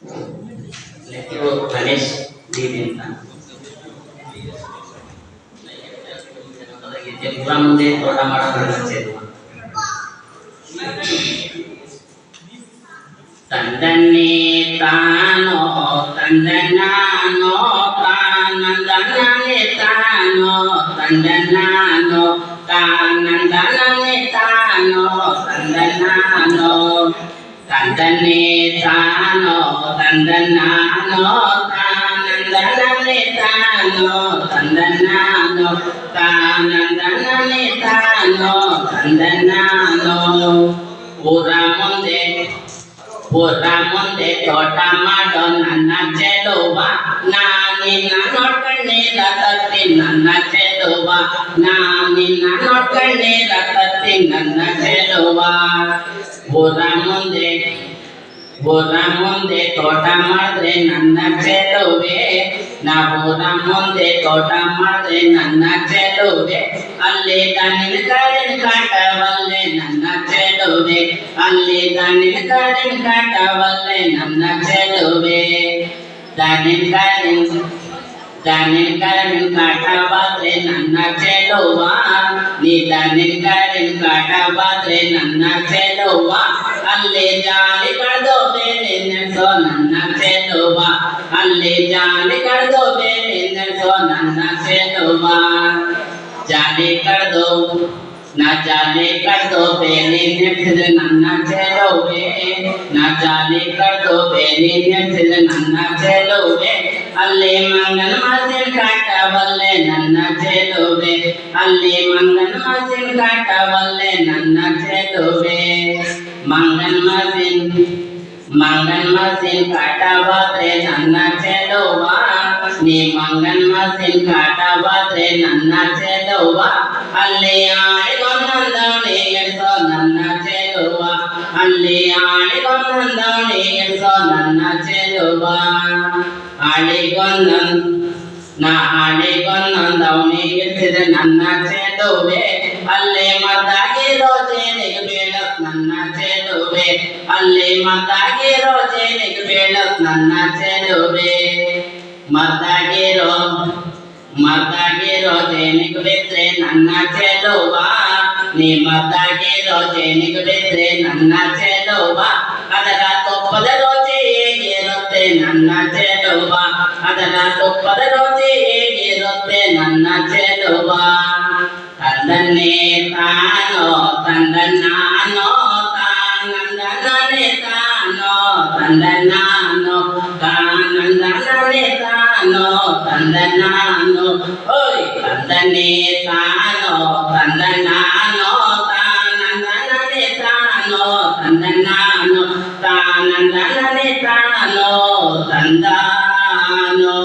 ಇವರು ಗಣೇಶ್ ದೀದಿ ಅಂತ ಪೂರ ಮುಂದೆ ತೋಟ ಮಾಡೋದು ತಂದನ್ನೇ ತಾನೋ ತಂದನಾನೋ ತಾನಂದನೇ ತಾನೋ ತಂದನಾನೋ ತಾನಂದನೇ ತಾನೋ ತಂದನಾನೋ ತಂದನ್ನೇ ತಾನೋ ತಂದನಾನೋ ತಾನಂದನೇ ತಾನೋ ತಂದನಾನೋ ತಾನಂದನೇ ತಾನೋ ತಂದನಾನೋ ಊರ ಮುಂದೆ ತೋಟ ಮಾಡೋ ನನ್ನ ಚೆಲುವ ನಾನಿನ್ನ ನೋಡ್ಕಣ್ಣೀರ ತತ್ತಿ ನನ್ನ ಚೆಲುವ ನಾನಿನ್ನ ನೋಡ್ಕಣ್ಣೀರ ತತ್ತಿ ನನ್ನ ಚೆಲುವ ಊರ ಮುಂದೆ ತೋಟ ಮಾಡಿದ್ರೆ ನನ್ನ ಚೆಲುವೆ ಊರ ಮುಂದೆ ತೋಟ ಮಾಡಿದ್ರೆ ನನ್ನ ಚೆಲುವೆ ಅಲ್ಲಿ ನಿನ್ನ ಕಾಡಿನ ಕಾಟವಲ್ಲೇ ನನ್ನ ಚೆಲುವೆ ಅಲ್ಲಿ ನಿನ್ನ ಕಾಡಿನ ಕಾಟವಲ್ಲೇ ನನ್ನ ಚೆಲುವೆ ದಾನಿನ ಕಾಡಿನ ಕಾಟವಾದ್ರೆ ನನ್ನ ಚೆಲುವ ನೀ ದಾನಿನ ಕಾಡಿನ ಕಾಟವಾದ್ರೆ ನನ್ನ ಚೆಲುವ ಅಲ್ಲಿ ಜಾಲಿ ಕಳೆದೋ ಬೇರೆ ನೆನೆಸೋ ನನ್ನ ಚೆಲುವ ಅಲ್ಲಿ ಜಾಲಿ ಕಳೆದೋ ಬೇರೆ ನೆನೆಸೋ ನನ್ನ ಚೆಲುವ ಜಾಲಿ ಕಳೆದೋ ಬೇರೆ ನೆನೆಸಿದ್ರೆ ನನ್ನ ಚೆಲುವೆ ಜಾಲಿ ಕಳೆದೋ ಬೇರೆ ನೆನೆಸಿದ್ರೆ ನನ್ನ ಚೆಲುವೆ ಅಲ್ಲಿ ಮಂಗನ ಮಾಸಿನ ಕಾಟವಲ್ಲೇ ನನ್ನ ಚೆಲುವೆ ಅಲ್ಲಿ ಮಂಗನ ಮಾಸಿನ ಕಾಟವಲ್ಲೇ ನನ್ನ ಚೆಲುವೆ ಮಂಗನ ಮಾಸಿನ ಕಾಟವಾದ್ರೆ ನನ್ನ ಚೆಲುವ ನೀ ಮಂಗನ ಮಾಸಿನ ಕಾಟವಾದ್ರೆ ನನ್ನ ಚೆಲುವ ಅಲ್ಲಿ ಆಳಿಗೊಂದವಣಿ ಎಡ್ಸೋ ನನ್ನ ಚೆಲುವ ಅಲ್ಲಿ ಆಳಿಗೊಂದವಣಿ ಎಡ್ಸೋ ನನ್ನ ಚೆಲುವ ಆಳಿಗೊಂದವಣಿ ಎಡ್ಸಿದ್ರೆ ನನ್ನ ಚೆಲುವೆ ಅಲ್ಲಿ ಮದ್ದಾಗಿರೋ ಜೇನಿಗೆ ಬೀಳತ್ ನನ್ನ ಚೆಲುವೆ ಅಲ್ಲಿ ಮದ್ದಾಗಿರೋ ಜೇನಿಗೆ ಬೀಳತ್ ನನ್ನ ಚೆಲುವೆ ಮದ್ದಾಗಿರೋ ಜೇನಿಗೆ ಬಿದ್ರೆ ನನ್ನ ಚೆಲುವ ನೀ ಮದ್ದಾಗಿರೋ ಜೇನಿಗೆ ಬಿದ್ರೆ ನನ್ನ ಚೆಲುವ ಅದರ ತುಪ್ಪದ ರುಚಿ ಹೇಗಿರುತ್ತೆ ನನ್ನ ಚೆಲುವ ಅದರ ತುಪ್ಪದ ರುಚಿ ಹೇಗಿರುತ್ತೆ ನನ್ನ ಚೆಲುವ ತಂದನ್ನೇ ತಾನೋ ತಂದನಾನೋ ತಾನಂದನೇ ತಾನೋ ತಂದನಾನೋ ತಾನಂದನೇ ತಾನೋ ತಂದನಾನೋ ಓಯ್ ತಂದನ್ನೇ ತಾನೋ ತಂದನಾನೋ ತಾನಂದನೇ ತಾನೋ ತಂದನಾನೋ ತಾನಂದನೇ ತಾನೋ ತಂದಾನೋ